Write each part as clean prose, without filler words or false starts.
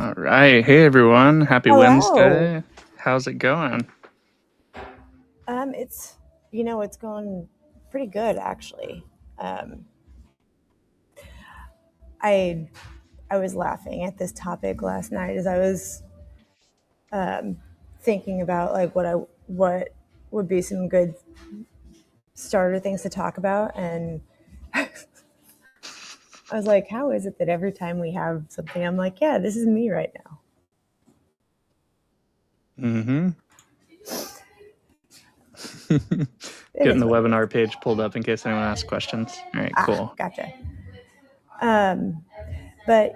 All right. Hey, everyone. Happy Hello. Wednesday. How's it going? It's going pretty good actually. Um, I I was laughing at this topic last night as I was thinking about like what would be some good starter things to talk about, and I was like, how is it that every time we have something, I'm like, yeah, this is me right now. Mm-hmm. It Getting is the what it webinar is. page pulled up in case anyone asks questions. All right, cool. Gotcha. But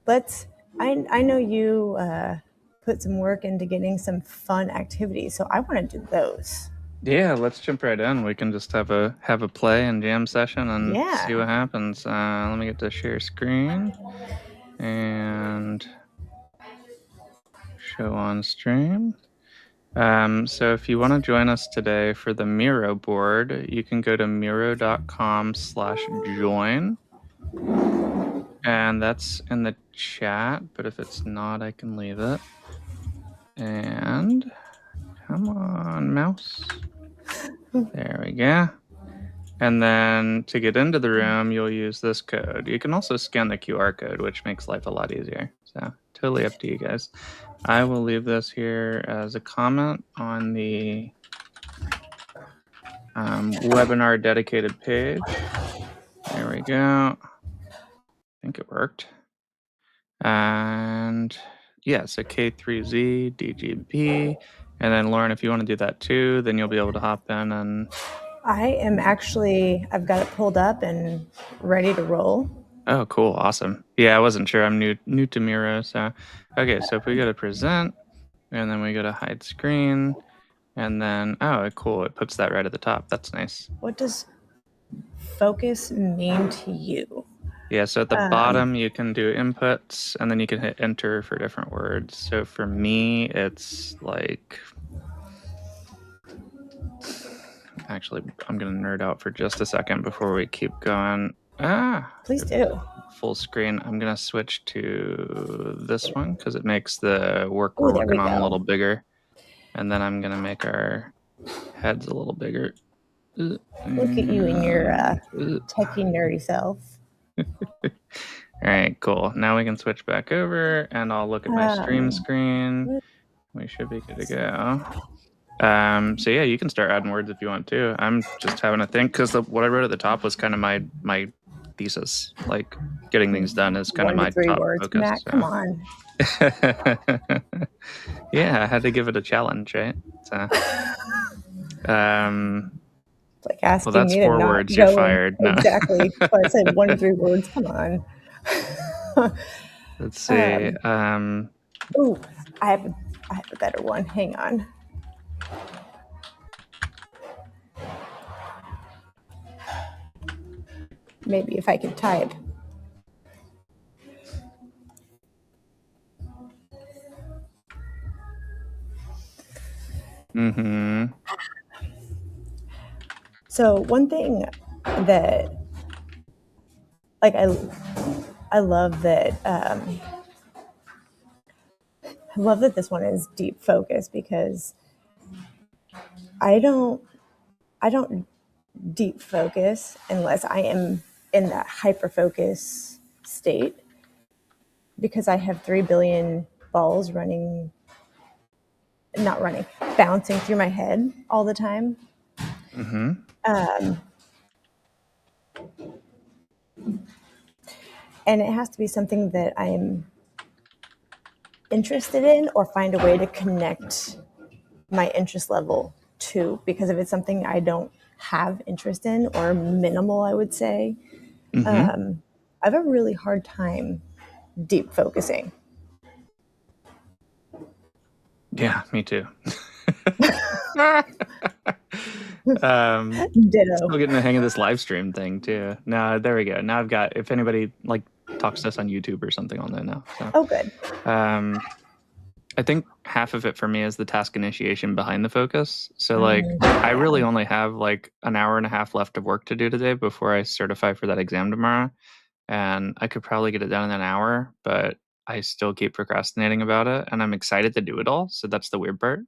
let's. I know you put some work into getting some fun activities, so I want to do those. Yeah, let's jump right in. We can just have a play and jam session and see what Yeah. happens. Let me get to share screen and show on stream. So if you want to join us today for the Miro board, you can go to miro.com/join. And that's in the chat, but if it's not, I can leave it. And come on, mouse. There we go. And then to get into the room, you'll use this code. You can also scan the QR code, which makes life a lot easier. So totally up to you guys. I will leave this here as a comment on the webinar dedicated page. There we go. I think it worked. And yeah, so K3Z, DGB. And then Lauren, if you want to do that too, then you'll be able to hop in and... I've got it pulled up and ready to roll. Oh, cool. Awesome. Yeah, I wasn't sure. I'm new to Miro. So, okay. So if we go to present and then we go to hide screen and then, oh, cool. It puts that right at the top. That's nice. What does focus mean to you? Yeah, so at the bottom, you can do inputs and then you can hit enter for different words. So for me, it's like... Actually, I'm going to nerd out for just a second before we keep going. Please do. Full screen. I'm going to switch to this one because it makes the work we're working on a little bigger. And then I'm going to make our heads a little bigger. Look at you and your techie nerdy self. All right, cool. Now we can switch back over and I'll look at my stream screen. We should be good to go. So yeah, you can start adding words if you want to. I'm just having a think because what I wrote at the top was kind of my thesis. Like getting things done is kind of my top words. focus. Matt, come on. Yeah, I had to give it a challenge, right? So, like asking well, that's me 4 to words. You're fired. No. Exactly. But I said 1 to 3 words. Come on. Let's see. Ooh, I have a better one. Hang on. Maybe if I could type. Mm-hmm. So one thing that, like, I love that. I love that this one is deep focus because I don't deep focus unless I am in that hyper focus state, because I have 3 billion balls bouncing through my head all the time. Mm-hmm. And it has to be something that I'm interested in or find a way to connect my interest level to, because if it's something I don't have interest in or minimal, I would say, I have a really hard time deep focusing. Yeah, me too. Ditto. Still getting the hang of this live stream thing too. No, there we go. Now I've got, if anybody like talks to us on YouTube or something, I'll know now. So, oh, good. I think half of it for me is the task initiation behind the focus. So like I really only have like an hour and a half left of work to do today before I certify for that exam tomorrow. and I could probably get it done in an hour, but I still keep procrastinating about it, and I'm excited to do it all, so that's the weird part.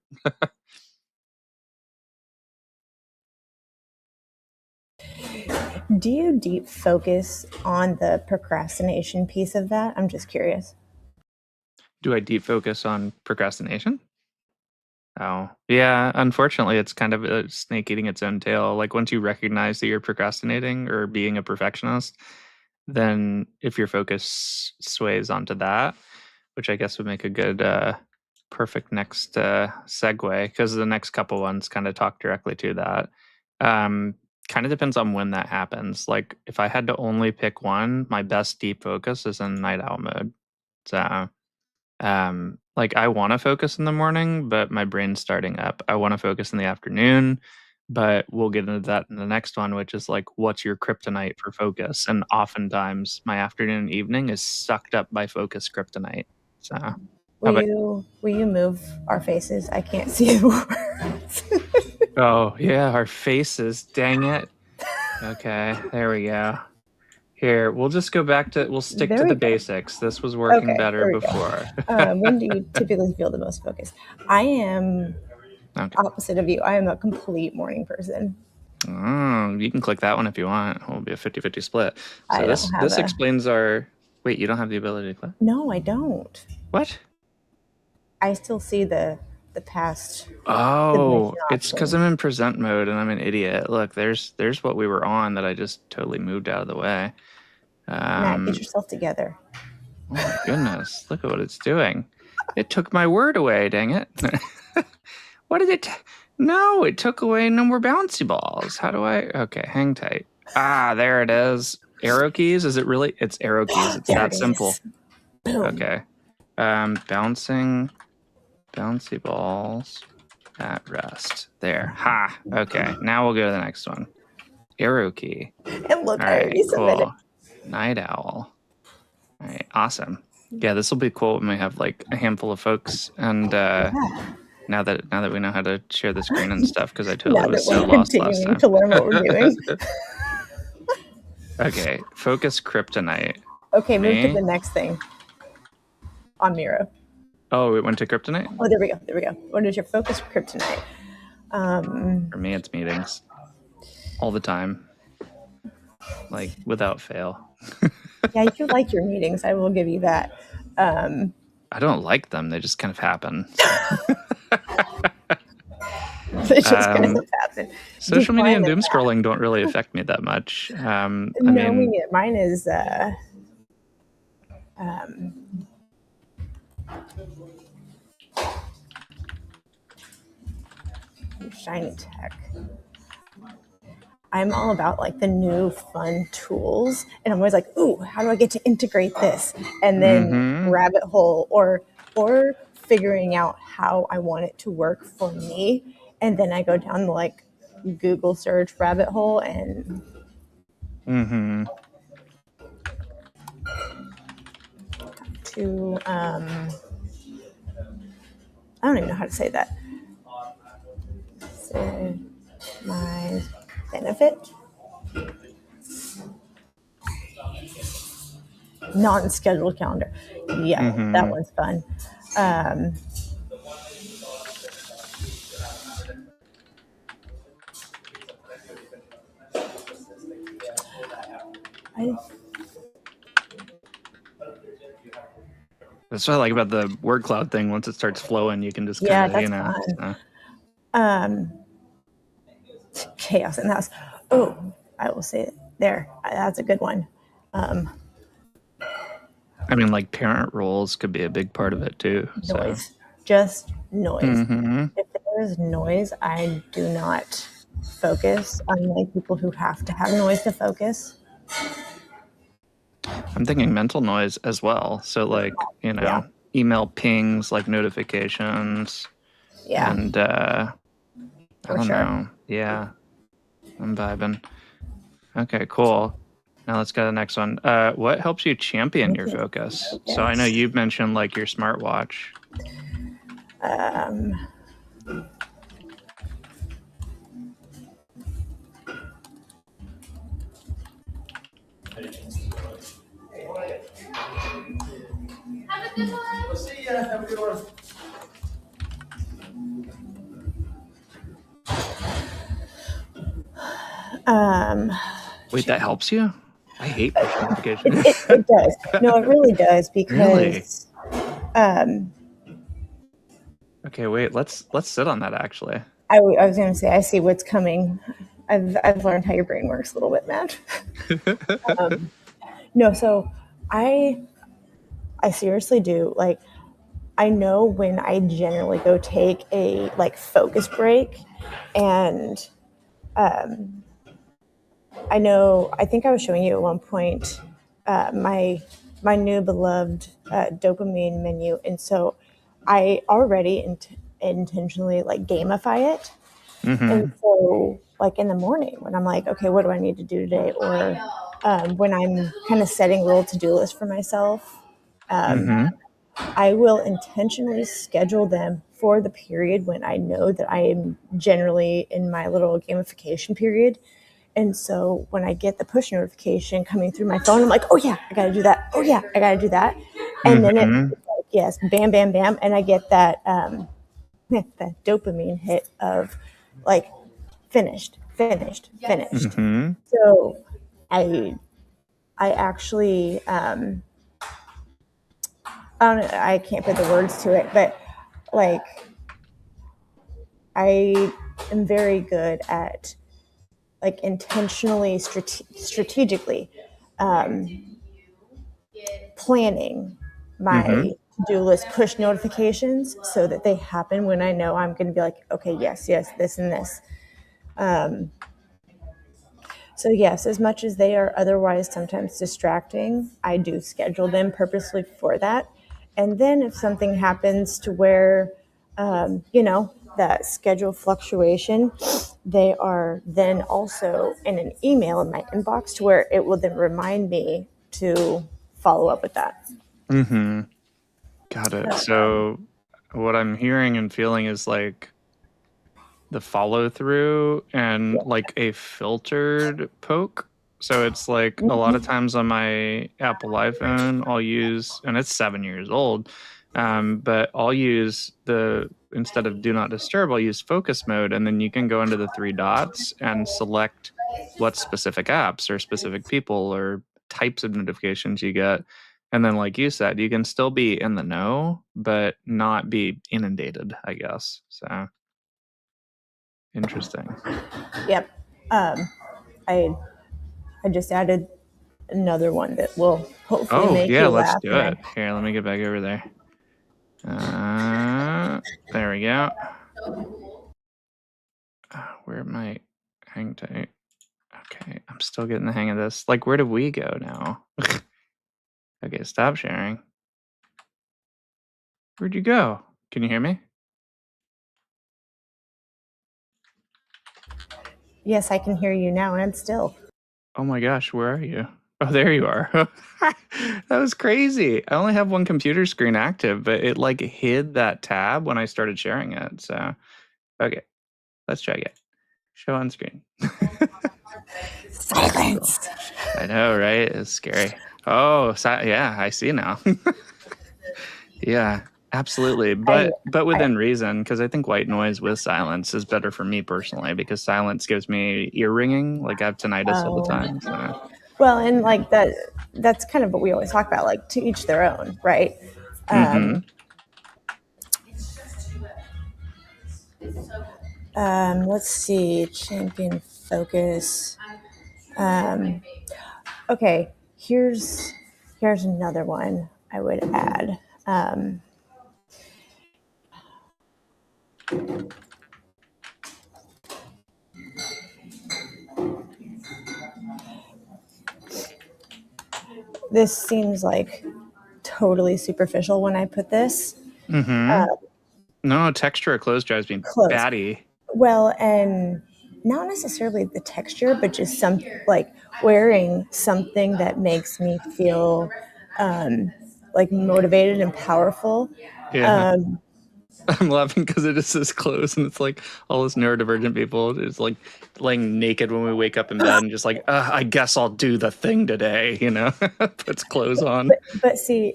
Do you deep focus on the procrastination piece of that? I'm just curious. Do I deep focus on procrastination? Oh, yeah, unfortunately, it's kind of a snake eating its own tail. Like, once you recognize that you're procrastinating or being a perfectionist, then if your focus sways onto that, which I guess would make a good, perfect next, segue, because the next couple ones kinda talk directly to that. Um, Kinda depends on when that happens. Like, if I had to only pick one, my best deep focus is in night owl mode. So like I want to focus in the morning, but my brain's starting up. I want to focus in the afternoon, but we'll get into that in the next one, which is like, what's your kryptonite for focus? And oftentimes my afternoon and evening is sucked up by focus kryptonite. So, how about, Will you move our faces? I can't see the words. oh, yeah, our faces. Dang it. Okay, there we go. Here, we'll just go back to, we'll stick There to we the go. basics. This was working Okay, better there we go. before. When do you typically feel the most focused? I am Okay. opposite of you. I am a complete morning person. Oh, you can click that one if you want. It'll be a 50-50 split. So I don't have this a. explains our. Wait, you don't have the ability to click? No, I don't. What? I still see the past Oh, submission it's because option. I'm in present mode and I'm an idiot. Look, there's what we were on that I just totally moved out of the way. Matt, get Um, yourself together. oh my goodness, look at what it's doing. It took my word away, dang it. What did it? No, it took away no more bouncy balls. How do I? Okay, hang tight. Ah, there it is. Arrow keys? Is it really? It's arrow keys. It's There that it simple. is. Boom. Okay. Bouncing bouncy balls at rest. There. Ha. Okay. Now we'll go to the next one. Arrow key. And look, All I right. already submitted. Cool. Night owl. All right. Awesome. Yeah, this will be cool when we have like a handful of folks and now that we know how to share the screen and stuff, because I totally Now that was so we're lost last continuing time. to learn what we're doing. Okay, focus kryptonite. Okay, move to Me? the next thing on Miro. Oh, it went to kryptonite? Oh, there we go. There we go. What is your focus kryptonite? For me, it's meetings. All the time. Like, without fail. Yeah, you like your meetings. I will give you that. I don't like them. They just kind of happen. So. It's just kind of happen. Social media and Define doom that. scrolling don't really affect me that much. I No, mean, mine is shiny tech. I'm all about like the new fun tools, and I'm always like, "Ooh, how do I get to integrate this?" And then rabbit hole or figuring out how I want it to work for me, and then I go down the like Google search rabbit hole and to I don't even know how to say that. My benefit. Non-scheduled calendar. Yeah, that one's fun. that's what I like about the word cloud thing. Once it starts flowing, you can just kind of, that's fun. Chaos in the house. Oh, I will say it there. That's a good one. I mean, like parent roles could be a big part of it too. So. Noise, just noise. If there is noise, I do not focus. Unlike people who have to have noise to focus. I'm thinking mental noise as well. So like, email pings, like notifications. Yeah. And I don't know. Yeah. I'm vibing. Okay, cool. Now let's go to the next one. What helps you champion your focus? So I know you've mentioned like your smartwatch. Wait, that helps you? I hate push It, notifications. it, it does. No, it really does Really? because Okay, wait, let's sit on that actually. I was going to say I see what's coming. I've learned how your brain works a little bit, Matt. No, so I I seriously do. Like, I know when I generally go take a like focus break, and I know I think I was showing you at one point my new beloved dopamine menu, and so I already intentionally like gamify it. And Mm-hmm. so, like in the morning, when I'm like, okay, what do I need to do today? Or when I'm kind of setting a little to do list for myself, Mm-hmm. I will intentionally schedule them for the period when I know that I am generally in my little gamification period. And so when I get the push notification coming through my phone, I'm like, oh yeah, I got to do that. Oh yeah, I got to do that. And then it's Mm-hmm. like, yes, bam, bam, bam. And I get that, that dopamine hit of like finished, finished, finished. Mm-hmm. So I, I actually, I can't put the words to it, but like I am very good at like intentionally, strategically planning Mm-hmm. my to-do list push notifications so that they happen when I know I'm going to be like, okay, yes, yes, this and this. So yes, as much as they are otherwise sometimes distracting, I do schedule them purposely for that. And then if something happens to where, that schedule fluctuation, they are then also in an email in my inbox to where it will then remind me to follow up with that. Mm-hmm. Got it. So what I'm hearing and feeling is like the follow through and Yeah. like a filtered poke. So it's like a lot of times on my Apple iPhone, I'll use, and it's 7 years old, but I'll use instead of do not disturb, I'll use focus mode. And then you can go into the three dots and select what specific apps or specific people or types of notifications you get. And then, like you said, you can still be in the know, but not be inundated, I guess. So interesting. Yep. I I just added another one that will hopefully Oh, make yeah, you let's laugh. do And it. Here, let me get back over there. There we go. Where am I? Hang tight. Okay, I'm still getting the hang of this. Like, where do we go now? Okay, stop sharing. Where'd you go? Can you hear me? yes, I can hear you now and still. Oh my gosh, where are you? Oh, there you are. That was crazy. I only have one computer screen active, but it like hid that tab when I started sharing it. So, okay, let's try again. Show on screen. That's cool. Silence. I know, right? It's scary. Oh, yeah, I see now. Yeah, absolutely. I, But I, within reason, because I think white noise with silence is better for me personally, because silence gives me ear ringing. Like I have tinnitus all the time. So, well, and like that's kind of what we always talk about, like to each their own, right? mm-hmm. Let's see, champion focus. Okay, here's another one I would add. This seems like totally superficial when I put this Mm-hmm. No, texture of clothes drives me close. batty. Well, and not necessarily the texture, but just some like wearing something that makes me feel like motivated and powerful. Yeah. I'm laughing because it is this close and it's like all this neurodivergent people is like laying naked when we wake up in bed and just like, I guess I'll do the thing today, puts clothes on. But see,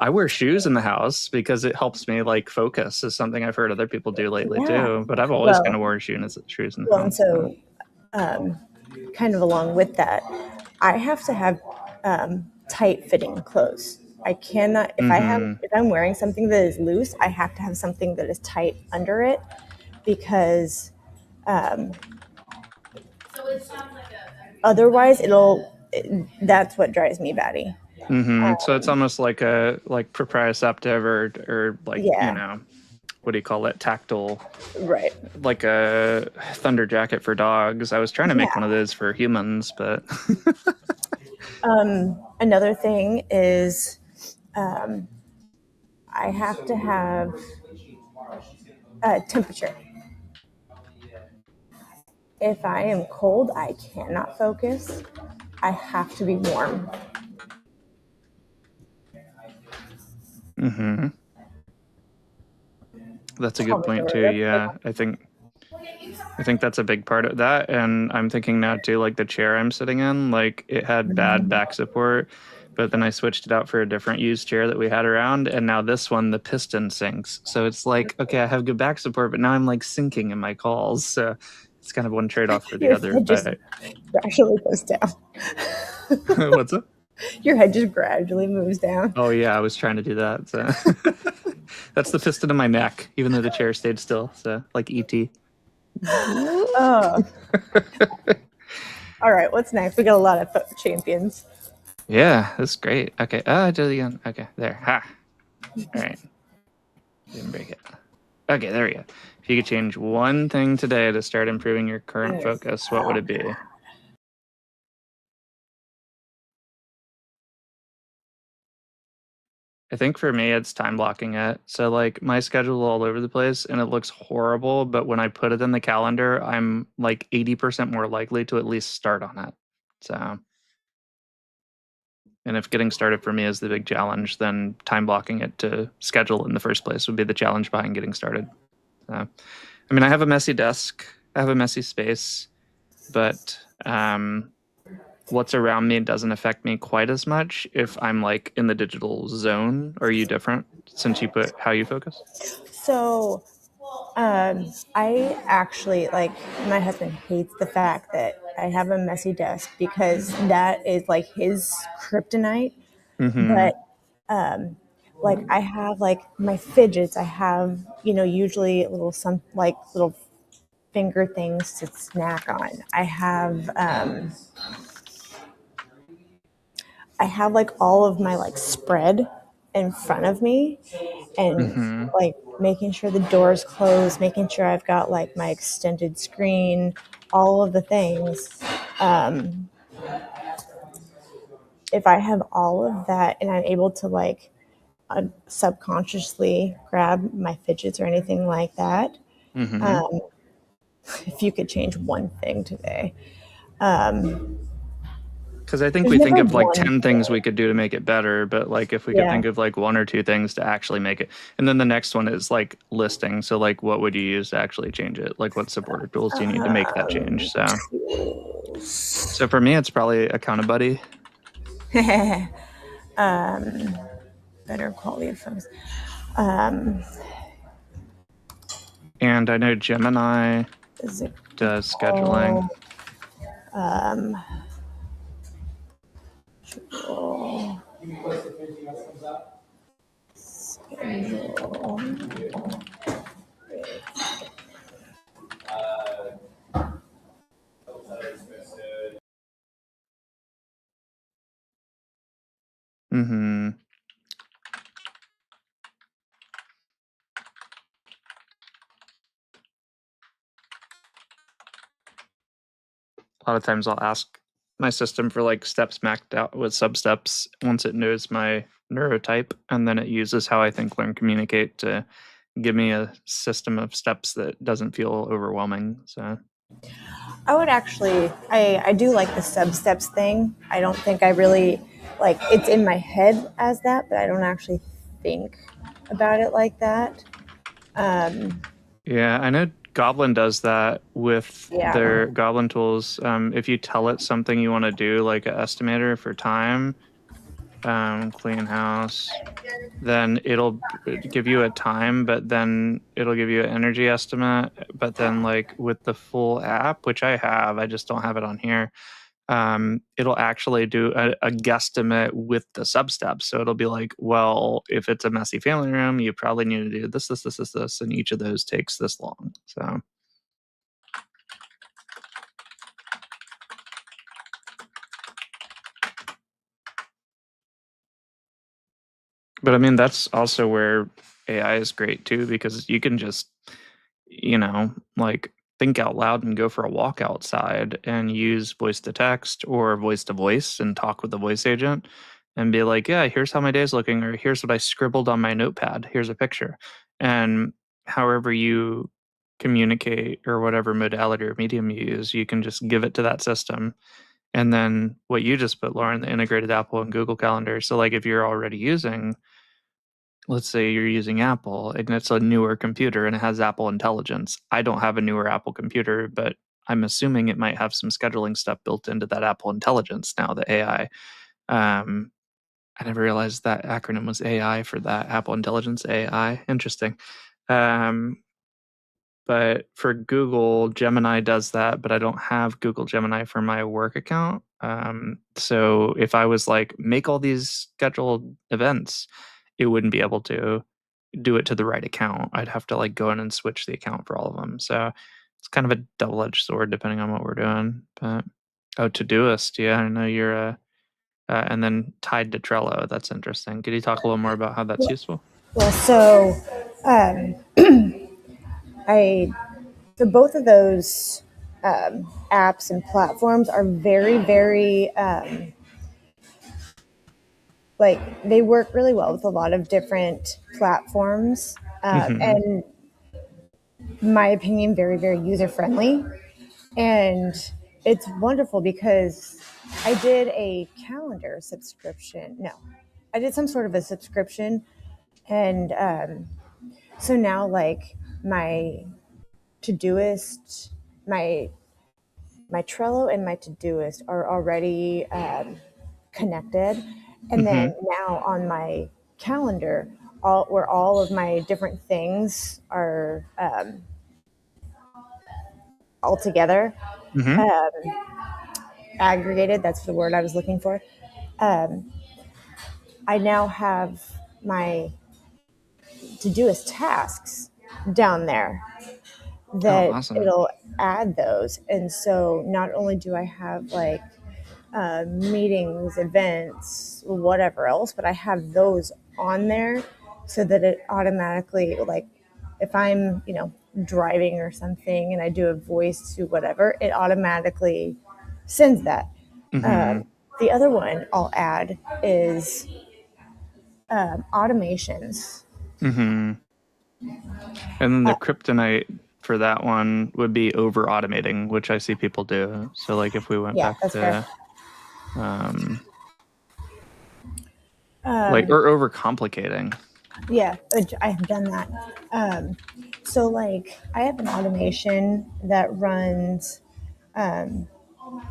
I wear shoes in the house because it helps me like focus is something I've heard other people do lately yeah. too. But I've always kind Well, of worn shoes in the well, and house. So. so kind of along with that, I have to have tight fitting clothes. I cannot if I'm wearing something that is loose, I have to have something that is tight under it because otherwise that's what drives me batty. So it's almost like a proprioceptive or like, Yeah, what do you call it? Tactile, right. like a thunder jacket for dogs. I was trying to make one of Yeah. those for humans, but Another thing is I have to have temperature. If I am cold, I cannot focus. I have to be warm. that's a Tell good me, point too. that's like Yeah, I think that's a big part of that. And I'm thinking now too, like the chair I'm sitting in, like it had bad back support, but then I switched it out for a different used chair that we had around. And now this one, the piston sinks. So it's like, okay, I have good back support, but now I'm like sinking in my calls. So it's kind of one trade off for the your other. head just But gradually goes down. what's up? Your head just gradually moves down. Oh, yeah, I was trying to do that. So that's the piston in my neck, even though the chair stayed still. So like ET. Oh, all right. What's next? We got a lot of champions. Yeah, that's great. Okay. I did it again. Okay, there. Ha. All right. Didn't break it. Okay, there we go. If you could change one thing today to start improving your current focus, what would it be? I think for me, it's time blocking it. So, like, my schedule all over the place and it looks horrible, but when I put it in the calendar, I'm like 80% more likely to at least start on it. So, and if getting started for me is the big challenge, then time blocking it to schedule in the first place would be the challenge behind getting started. So, I mean, I have a messy desk, I have a messy space, but what's around me doesn't affect me quite as much if I'm like in the digital zone. Are you different since you put how you focus? So, I actually like my husband hates the fact that I have a messy desk because that is like his kryptonite. Mm-hmm. But like I have like my fidgets. I have usually little some like little finger things to snack on. I have like all of my like spread in front of me and Mm-hmm. like making sure the door's closed, making sure I've got like my extended screen, all of the things. If I have all of that and I'm able to like subconsciously grab my fidgets or anything like that, Mm-hmm. if you could change one thing today, Because I think there's we think never of like one 10 things we thing. could do to make it better, but like if we could Yeah. think of like one or two things to actually make it. And then the next one is like listing. So like what would you use to actually change it? Like what supporter tools do you need to make that change? So for me it's probably Account Buddy. Better quality of photos. And I know Gemini Is it does scheduling. called schedule? Mm-hmm. A lot of times I'll ask my system for like steps mapped out with sub steps once it knows my neurotype, and then it uses how I think learn communicate to give me a system of steps that doesn't feel overwhelming. So I would actually, I do like the sub steps thing. I don't think I really like it's in my head as that, but I don't actually think about it like that. yeah, I know Goblin does that with Yeah. their Goblin tools. If you tell it something you want to do, like an estimator for time, clean house. Then it'll give you a time, but then it'll give you an energy estimate. But then, like with the full app, which I have, I just don't have it on here. It'll actually do a guesstimate with the sub steps. So it'll be like, well, if it's a messy family room, you probably need to do this, and each of those takes this long. So. But I mean, that's also where AI is great too, because you can just, like think out loud and go for a walk outside and use voice to text or voice to voice and talk with the voice agent and be like, yeah, here's how my day's looking, or here's what I scribbled on my notepad. Here's a picture. And however you communicate or whatever modality or medium you use, you can just give it to that system. And then what you just put, Lauren, the integrated Apple and Google Calendar. So, like, if you're already using, let's say you're using Apple and it's a newer computer and it has Apple Intelligence. I don't have a newer Apple computer, but I'm assuming it might have some scheduling stuff built into that Apple Intelligence now, the AI. I never realized that acronym was AI for that, Apple Intelligence AI. Interesting. Um, but for Google, Gemini does that, but I don't have Google Gemini for my work account. So if I was like, make all these scheduled events, it wouldn't be able to do it to the right account. I'd have to like go in and switch the account for all of them. So it's kind of a double-edged sword depending on what we're doing. But Todoist, yeah, I know you're and then tied to Trello. That's interesting. Could you talk a little more about how that's useful? Well, so I so both of those apps and platforms are very, very like they work really well with a lot of different platforms, Mm-hmm. and my opinion, very, very user friendly. And it's wonderful because I did a calendar subscription. No, I did some sort of a subscription, and so now like my Todoist, my Trello and my Todoist are already connected, and then Mm-hmm. now on my calendar, where all of my different things are all together, Mm-hmm. aggregated. That's the word I was looking for. I now have my Todoist tasks down there Oh, that awesome. it'll add those. And so not only do I have like meetings, events, whatever else, but I have those on there so that it automatically, like, if I'm, driving or something and I do a voice to whatever, it automatically sends that. Mm-hmm. The other one I'll add is automations. Mm-hmm. And then the kryptonite for that one would be over automating, which I see people do. So like if we went Yeah, back that's fair. to um like or over complicating. Yeah, I have done that. So, like, I have an automation that runs.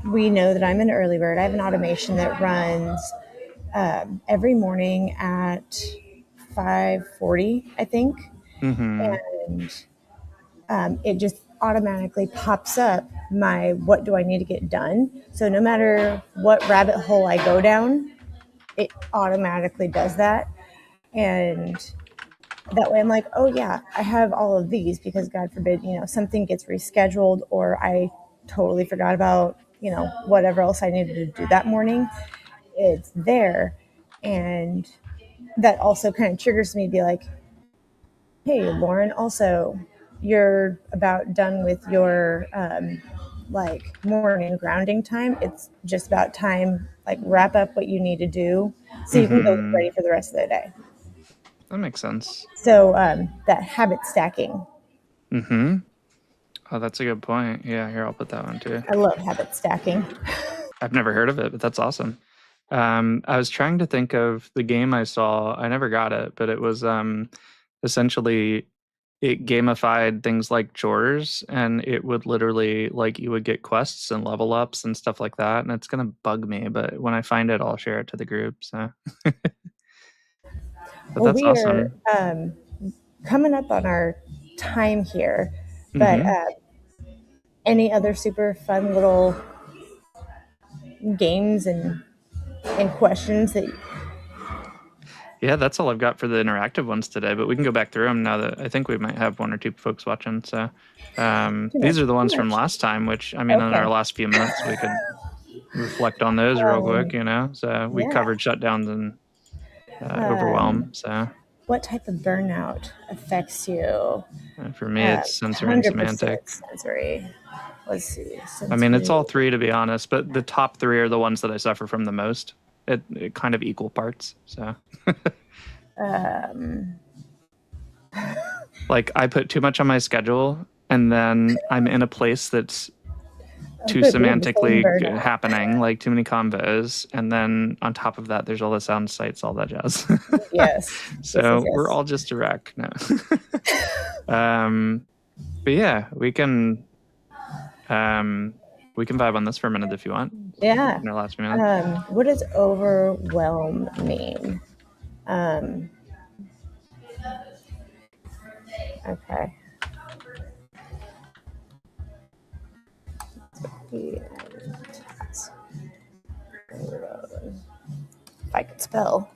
We know that I'm an early bird. I have an automation that runs every morning at 5:40, I think, Mm-hmm. and it just automatically pops up my what do I need to get done. So no matter what rabbit hole I go down, it automatically does that, and that way I'm like, oh yeah, I have all of these because God forbid, something gets rescheduled or I totally forgot about, whatever else I needed to do that morning. It's there. And that also kind of triggers me to be like, hey, Lauren, also, you're about done with your like morning grounding time. It's just about time, like wrap up what you need to do so you can go get Mm-hmm. ready for the rest of the day. That makes sense. So that habit stacking. Mm-hmm. Oh, that's a good point. Yeah, here I'll put that one too. I love habit stacking. I've never heard of it, but that's awesome. I was trying to think of the game I saw. I never got it, but it was essentially it gamified things like chores, and it would literally, like, you would get quests and level ups and stuff like that, and it's gonna bug me, but when I find it, I'll share it to the group, so. But Well, that's we are awesome. coming up on our time here, but Mhm. any other super fun little games and questions that Yeah, that's all I've got for the interactive ones today, but we can go back through them now that I think we might have 1 or 2 folks watching, so, too these much? are the Too ones from much. last time, which, I mean, in Okay. our last few minutes, we could reflect on those real quick, Um, so we yeah. covered shutdowns and, Um, overwhelm, so, what type of burnout affects you? for me, it's sensory and 100% semantic. sensory. Let's see. I mean, it's Sensory. all 3 to be honest, but the top 3 are the ones that I suffer from the most at kind of equal parts, so. Um, Like, I put too much on my schedule, and then I'm in a place that's too we have the same semantically burnout. happening, like too many combos, and then on top of that, there's all the sound sites, all that jazz. Yes. Yes, yes, So we're yes. all just a wreck now. But yeah, we can vibe on this for a minute if you want. Yeah. In our last few minutes. What does overwhelm mean? Okay. If I could spell.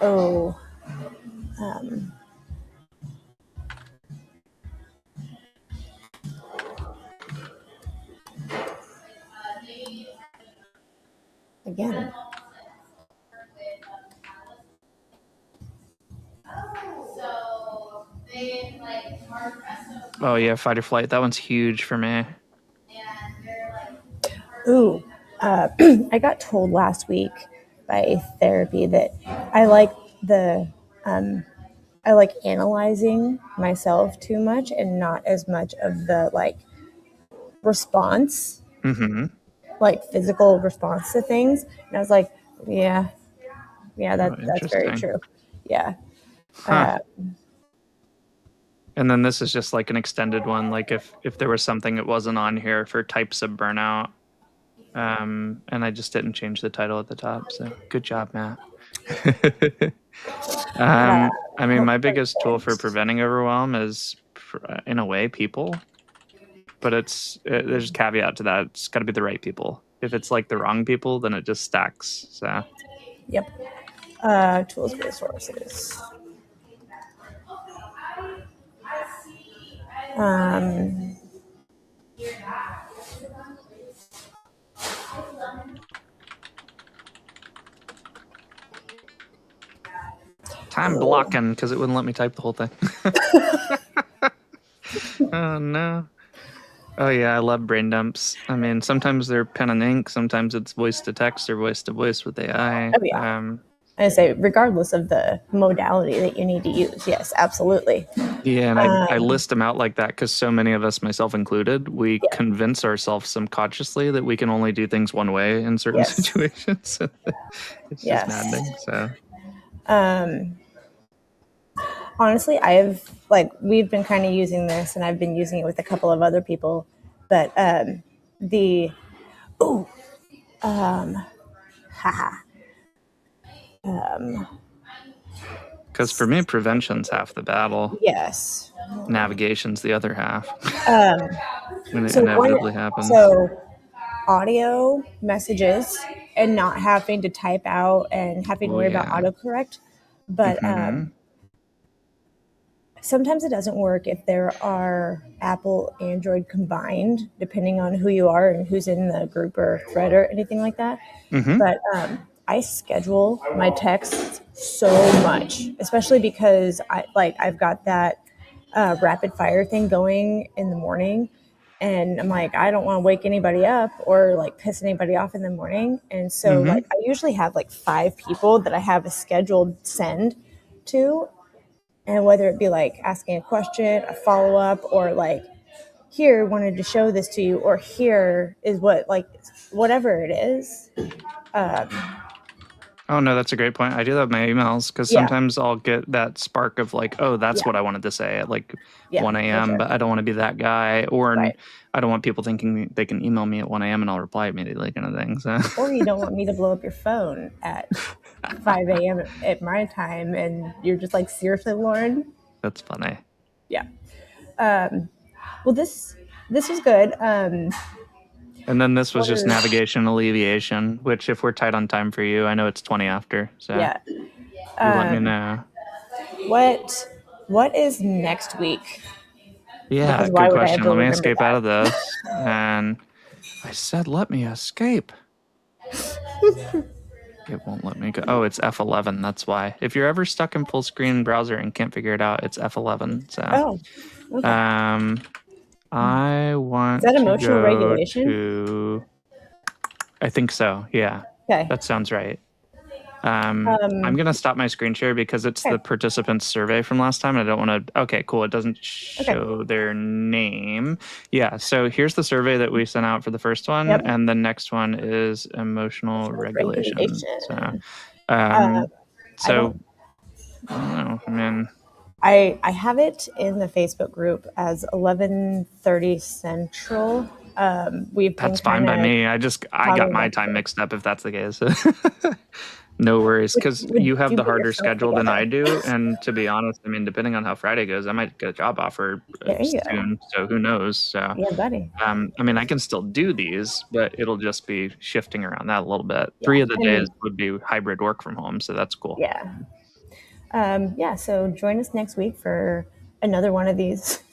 Oh. Again. Oh yeah, fight or flight. That one's huge for me. Ooh. I got told last week by therapy that I like the I like analyzing myself too much and not as much of the like response, Mm-hmm. like physical response to things. And I was like, yeah, Oh, that's very interesting. true. Yeah. Huh. And then this is just like an extended one. Like if there was something that wasn't on here for types of burnout, and I just didn't change the title at the top. So good job, Matt. I mean, my biggest tool for preventing overwhelm is, in a way, people. But there's a caveat to that. It's got to be the right people. If it's like the wrong people, then it just stacks. So. Yep. Tools, resources. Time blocking because it wouldn't let me type the whole thing. Oh no. Oh yeah, I love brain dumps. I mean, sometimes they're pen and ink, sometimes it's voice to text or voice to voice with AI. Oh yeah. I say, regardless of the modality that you need to use, yes, absolutely. Yeah, and I list them out like that because so many of us, myself included, we Yeah. convince ourselves subconsciously that we can only do things one way in certain Yes. situations. It's just Yes. maddening. So. Honestly, we've been kind of using this, and I've been using it with a couple of other people. But the haha, Because for me, prevention's half the battle. yes. Navigation's the other half. When it So inevitably happens. so audio messages and not having to type out and having to Oh worry about yeah. autocorrect, but Mm-hmm. sometimes it doesn't work if there are Apple, Android combined, depending on who you are and who's in the group or thread or anything like that. Mm-hmm. But I schedule my texts so much, especially because I've got that rapid fire thing going in the morning. And I'm like, I don't want to wake anybody up or like piss anybody off in the morning. And so Mm-hmm. like I usually have like 5 people that I have a scheduled send to, and whether it be like asking a question, a follow up, or like, here, wanted to show this to you, or here is what, like, whatever it is. Oh, no, that's a great point. I do that with my emails because Yeah. sometimes I'll get that spark of like, oh, that's Yeah. what I wanted to say at like Yeah, 1 for a.m., sure. but I don't want to be that guy. Or Right. I don't want people thinking they can email me at 1 a.m. and I'll reply immediately kind of thing. So Or you don't want me to blow up your phone at 5 a.m. at my time, and you're just like, seriously, Lauren? that's funny. Yeah. Well, this was good. And then this was What just are navigation alleviation, which if we're tight on time for you, I know it's 20 after. So yeah? you let me know. What is next week? Yeah, Because why good would I question. ever Let me remember escape out that? of this. And I said, let me escape. It won't let me go. Oh, it's F11. That's why. If you're ever stuck in full screen browser and can't figure it out, it's F11. So, Oh, okay. I Is want that to emotional go regulation? to, I think so. Yeah, Okay. that sounds right. I'm going to stop my screen share because it's the Okay. participants survey from last time. And I don't want to. Okay, cool. It doesn't Okay. show their name. Yeah. So here's the survey that we sent out for the first one. Yep. And the next one is emotional regulation. So, Regulation. um, I don't. so I don't know. I mean, I have it in the Facebook group as 11:30 Central. We've been that's fine kind by of me. I got talking my about time this. mixed up if that's the case. No worries, because Would you have you the get harder yourself schedule than I together? do. And to be honest, I mean, depending on how Friday goes, I might get a job offer There you go. soon. So who knows? So, Yeah, buddy. I mean, I can still do these, but it'll just be shifting around that a little bit. Yeah, 3 of the days and would be hybrid work from home. So that's cool. yeah, yeah. So join us next week for another one of these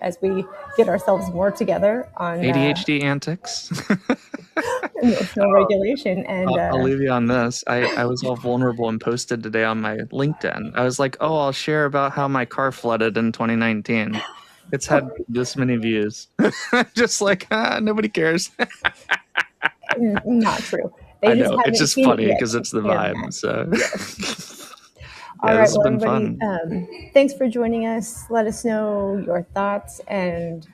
as we get ourselves more together on ADHD antics. emotional regulation. And I'll leave you on this. I was all vulnerable and posted today on my LinkedIn. I was like, oh, I'll share about how my car flooded in 2019. It's had this many views. Just like, nobody cares. not true. They I just know. It's haven't just seen it funny yet because to it's the compare vibe. that. So, Yes. All yeah, this right. has Well, been everybody, fun. thanks for joining us. Let us know your thoughts and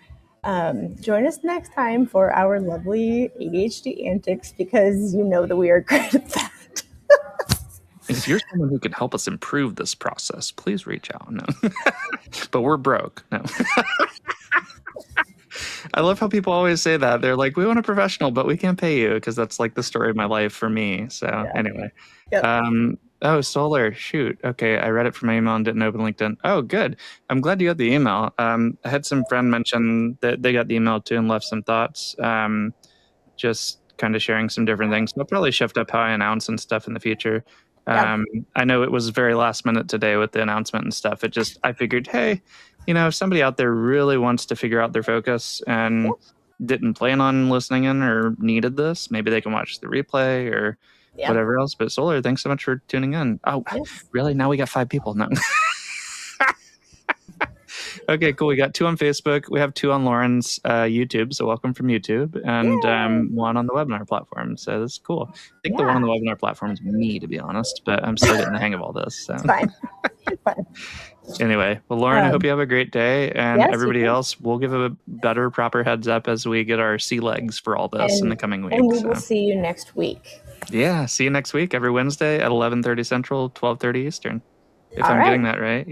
join us next time for our lovely ADHD antics because you know that we are great at that. And if you're someone who can help us improve this process, please reach out. No, but we're broke. No. I love how people always say that. They're like, we want a professional, but we can't pay you because that's like the story of my life for me. So Yeah. anyway, Yep. oh, solar. Shoot. Okay, I read it from my email and didn't open LinkedIn. Oh, good. I'm glad you got the email. I had some friend mention that they got the email too and left some thoughts. Just kind of sharing some different things. I'll probably shift up how I announce and stuff in the future. Yeah. I know it was very last minute today with the announcement and stuff. I figured, hey, if somebody out there really wants to figure out their focus and didn't plan on listening in or needed this, maybe they can watch the replay or Yeah. whatever else. But Solar, thanks so much for tuning in. Oh, Yes. really? Now we got 5 people. No. Okay, cool. We got 2 on Facebook. We have 2 on Lauren's YouTube. So welcome from YouTube, and Yay. 1 on the webinar platform. So this is cool. I think the one on Yeah. the webinar platform is me, to be honest, but I'm still getting the hang of all this. So It's fine. It's fine. anyway, well, Lauren, I hope you have a great day, and Yes, you everybody too. else, we'll give a better, proper heads up as we get our sea legs for all this in the coming And weeks. we will So see you next week. yeah, see you next week every Wednesday at 11:30 Central, 12:30 Eastern. If All I'm getting right. that right.